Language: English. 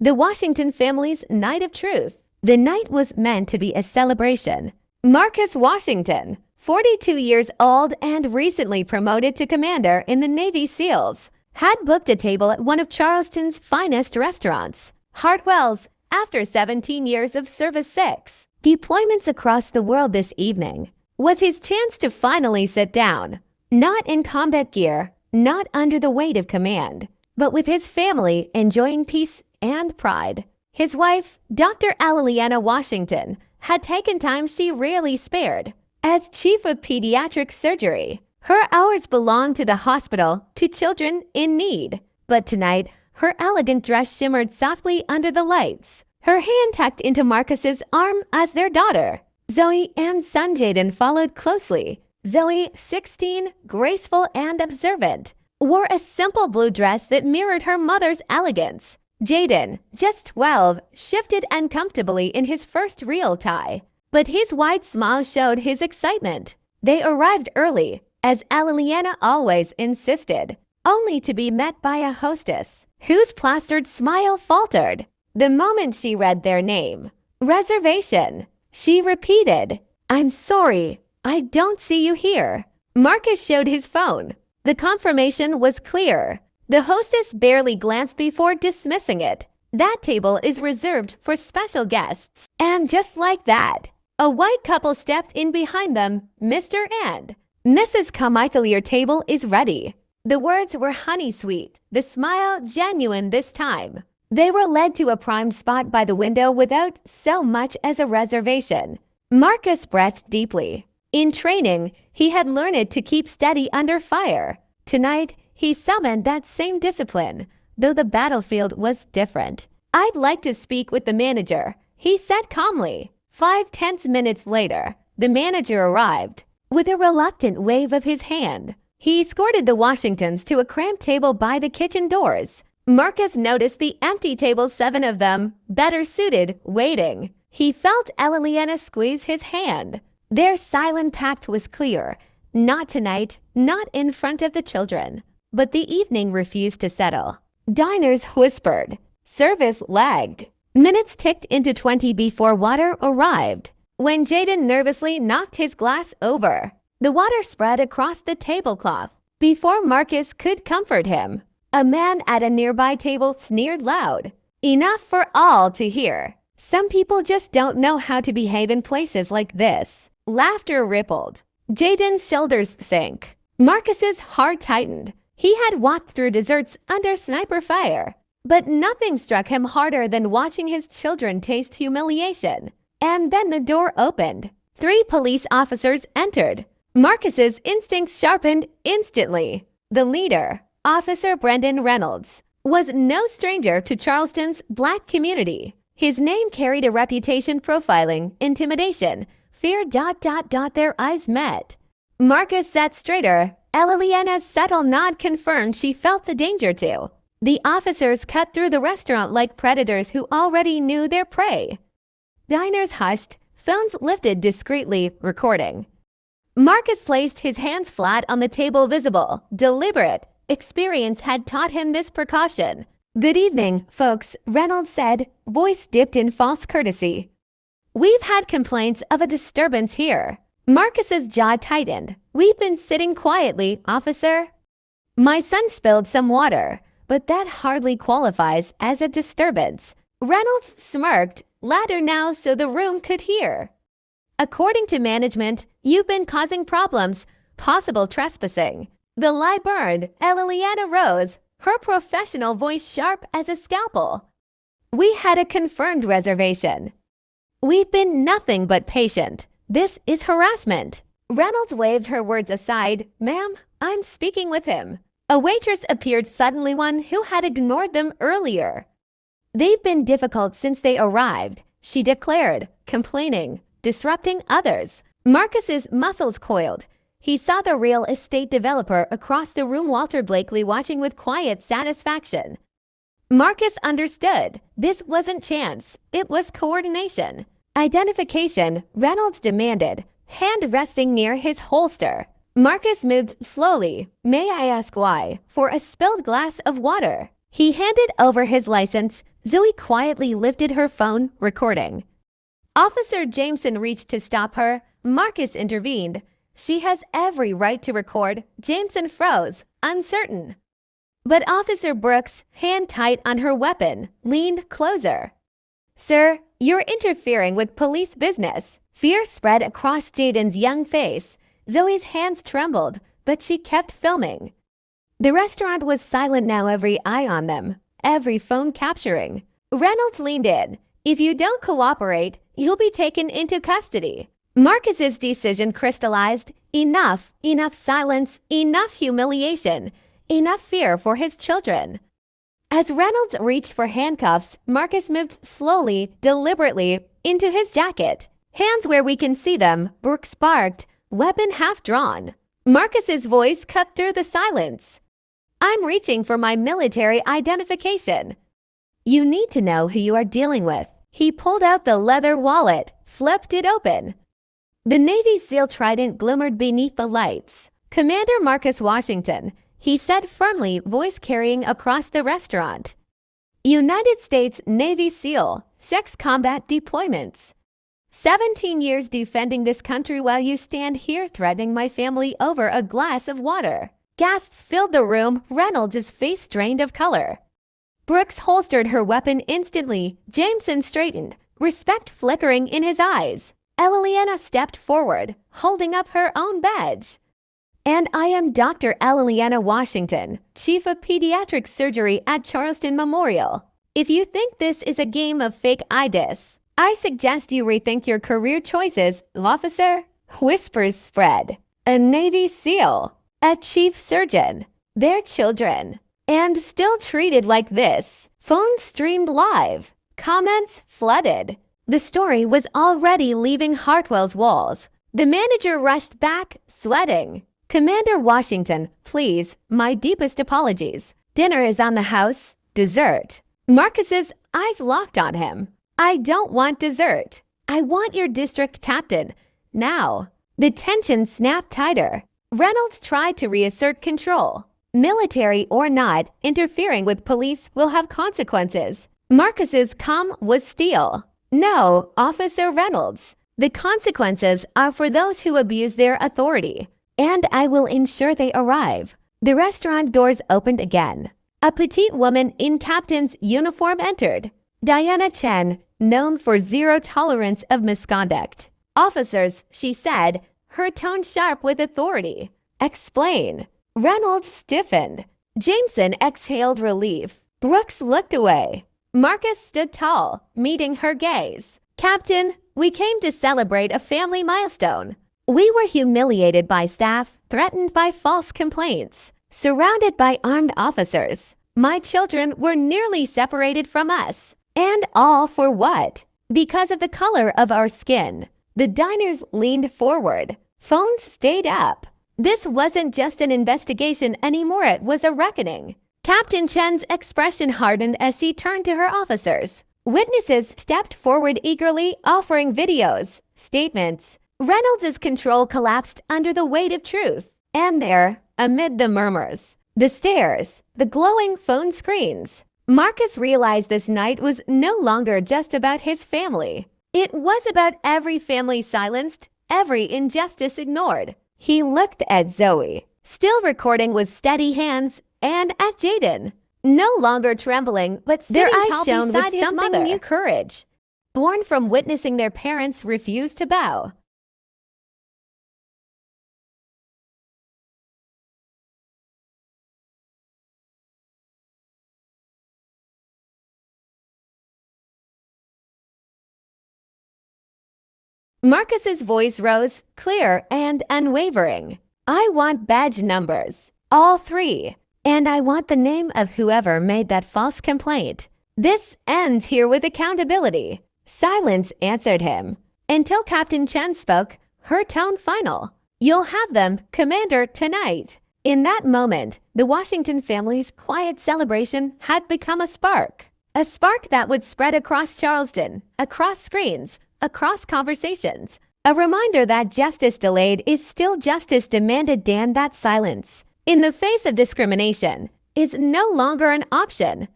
the Washington family's Night of Truth. The night was meant to be a celebration. Marcus Washington, 42 years old and recently promoted to commander in the Navy SEALs, had booked a table at one of Charleston's finest restaurants, Hartwell's, after 17 years of Service 6 deployments across the world. This evening was his chance to finally sit down, not in combat gear, not under the weight of command, but with his family enjoying peace and pride. His wife, Dr. Aliliana Washington, had taken time she rarely spared. As chief of pediatric surgery, her hours belonged to the hospital to children in need. But tonight, her elegant dress shimmered softly under the lights, her hand tucked into Marcus's arm as their daughter, Zoe, and son Jaden followed closely. Zoe, 16, graceful and observant, wore a simple blue dress that mirrored her mother's elegance. Jaden, just 12, shifted uncomfortably in his first real tie, but his wide smile showed his excitement. They arrived early, as Aliliana always insisted, only to be met by a hostess whose plastered smile faltered the moment she read their name. Reservation. She repeated, "I'm sorry, I don't see you here." Marcus showed his phone. The confirmation was clear. The hostess barely glanced before dismissing it. "That table is reserved for special guests." And just like that, a white couple stepped in behind them. "Mr. and Mrs. Carmichael, your table is ready." The words were honey sweet, the smile genuine this time. They were led to a prime spot by the window without so much as a reservation. Marcus breathed deeply. In training, he had learned to keep steady under fire. Tonight, he summoned that same discipline, though the battlefield was different. "I'd like to speak with the manager," he said calmly. 5 tense minutes later, the manager arrived. With a reluctant wave of his hand, he escorted the Washingtons to a cramped table by the kitchen doors. Marcus noticed the empty tables, 7 of them, better suited, waiting. He felt Aliliana squeeze his hand. Their silent pact was clear. Not tonight, not in front of the children. But the evening refused to settle. Diners whispered. Service lagged. Minutes ticked into 20 before water arrived. When Jaden nervously knocked his glass over, the water spread across the tablecloth. Before Marcus could comfort him, a man at a nearby table sneered loud. Enough for all to hear. "Some people just don't know how to behave in places like this." Laughter rippled. Jaden's shoulders sank. Marcus's heart tightened. He had walked through desserts under sniper fire, but nothing struck him harder than watching his children taste humiliation. And then the door opened. 3 police officers entered. Marcus's instincts sharpened instantly. The leader, Officer Brendan Reynolds, was no stranger to Charleston's Black community. His name carried a reputation profiling intimidation, fear. Their eyes met. Marcus sat straighter. Aliliana's subtle nod confirmed she felt the danger too. The officers cut through the restaurant like predators who already knew their prey. Diners hushed, phones lifted discreetly, recording. Marcus placed his hands flat on the table, visible, deliberate. Experience had taught him this precaution. "Good evening, folks," Reynolds said, voice dipped in false courtesy. "We've had complaints of a disturbance here." Marcus's jaw tightened. "We've been sitting quietly, officer." "My son spilled some water, but that hardly qualifies as a disturbance." Reynolds smirked, louder now so the room could hear. "According to management, you've been causing problems, possible trespassing." The lie burned. Aliliana rose, her professional voice sharp as a scalpel. "We had a confirmed reservation." "We've been nothing but patient. This is harassment." Reynolds waved her words aside. "Ma'am, I'm speaking with him." A waitress appeared suddenly, one who had ignored them earlier. "They've been difficult since they arrived," she declared, complaining, disrupting others. Marcus's muscles coiled. He saw the real estate developer across the room, Walter Blakely, watching with quiet satisfaction. Marcus understood. This wasn't chance. It was coordination. "Identification," Reynolds demanded, hand resting near his holster. Marcus moved slowly. "May I ask why?" For a spilled glass of water. He handed over his license. Zoe quietly lifted her phone, recording. Officer Jameson reached to stop her. Marcus intervened. She has every right to record. Jameson froze, uncertain. But Officer Brooks, hand tight on her weapon, leaned closer. Sir, you're interfering with police business. Fear spread across Jaden's young face. Zoe's hands trembled, but she kept filming. The restaurant was silent now, every eye on them, every phone capturing. Reynolds leaned in. If you don't cooperate, you'll be taken into custody. Marcus's decision crystallized. Enough silence, enough humiliation, enough fear for his children. As Reynolds reached for handcuffs, Marcus moved slowly, deliberately, into his jacket. Hands where we can see them, Brooks barked, weapon half drawn. Marcus's voice cut through the silence. I'm reaching for my military identification. You need to know who you are dealing with. He pulled out the leather wallet, flipped it open. The Navy SEAL trident glimmered beneath the lights. Commander Marcus Washington, he said firmly, voice carrying across the restaurant. United States Navy SEAL, sex combat deployments. 17 years defending this country while you stand here threatening my family over a glass of water. Gasps filled the room. Reynolds' face drained of color. Brooks holstered her weapon instantly. Jameson straightened, respect flickering in his eyes. Eliliana stepped forward, holding up her own badge. And I am Dr. Eliliana Washington, Chief of Pediatric Surgery at Charleston Memorial. If you think this is a game of fake IDIS, I suggest you rethink your career choices, officer. Whispers spread. A Navy SEAL, a chief surgeon, their children, and still treated like this. Phones streamed live. Comments flooded. The story was already leaving Hartwell's walls. The manager rushed back, sweating. Commander Washington, please, my deepest apologies. Dinner is on the house. Dessert. Marcus's eyes locked on him. I don't want dessert. I want your district captain. Now. The tension snapped tighter. Reynolds tried to reassert control. Military or not, interfering with police will have consequences. Marcus's calm was steel. No, Officer Reynolds. The consequences are for those who abuse their authority, and I will ensure they arrive. The restaurant doors opened again. A petite woman in captain's uniform entered. Diana Chen, known for zero tolerance of misconduct. Officers, she said, her tone sharp with authority. Explain. Reynolds stiffened. Jameson exhaled relief. Brooks looked away. Marcus stood tall, meeting her gaze. Captain, we came to celebrate a family milestone. We were humiliated by staff, threatened by false complaints, surrounded by armed officers. My children were nearly separated from us. And all for what? Because of the color of our skin. The diners leaned forward. Phones stayed up. This wasn't just an investigation anymore, it was a reckoning. Captain Chen's expression hardened as she turned to her officers. Witnesses stepped forward eagerly, offering videos, statements. Reynolds' control collapsed under the weight of truth. And there, amid the murmurs, the stares, the glowing phone screens, Marcus realized this night was no longer just about his family. It was about every family silenced, every injustice ignored. He looked at Zoe, still recording with steady hands, and at Jaden, no longer trembling, but sitting tall beside his mother. New courage, born from witnessing their parents refuse to bow. Marcus's voice rose, clear and unwavering. I want badge numbers, all 3. And I want the name of whoever made that false complaint. This ends here with accountability. Silence answered him. Until Captain Chen spoke, her tone final. You'll have them, Commander, tonight. In that moment, the Washington family's quiet celebration had become a spark. A spark that would spread across Charleston, across screens, across conversations. A reminder that justice delayed is still justice demanded, and that silence, in the face of discrimination, is no longer an option.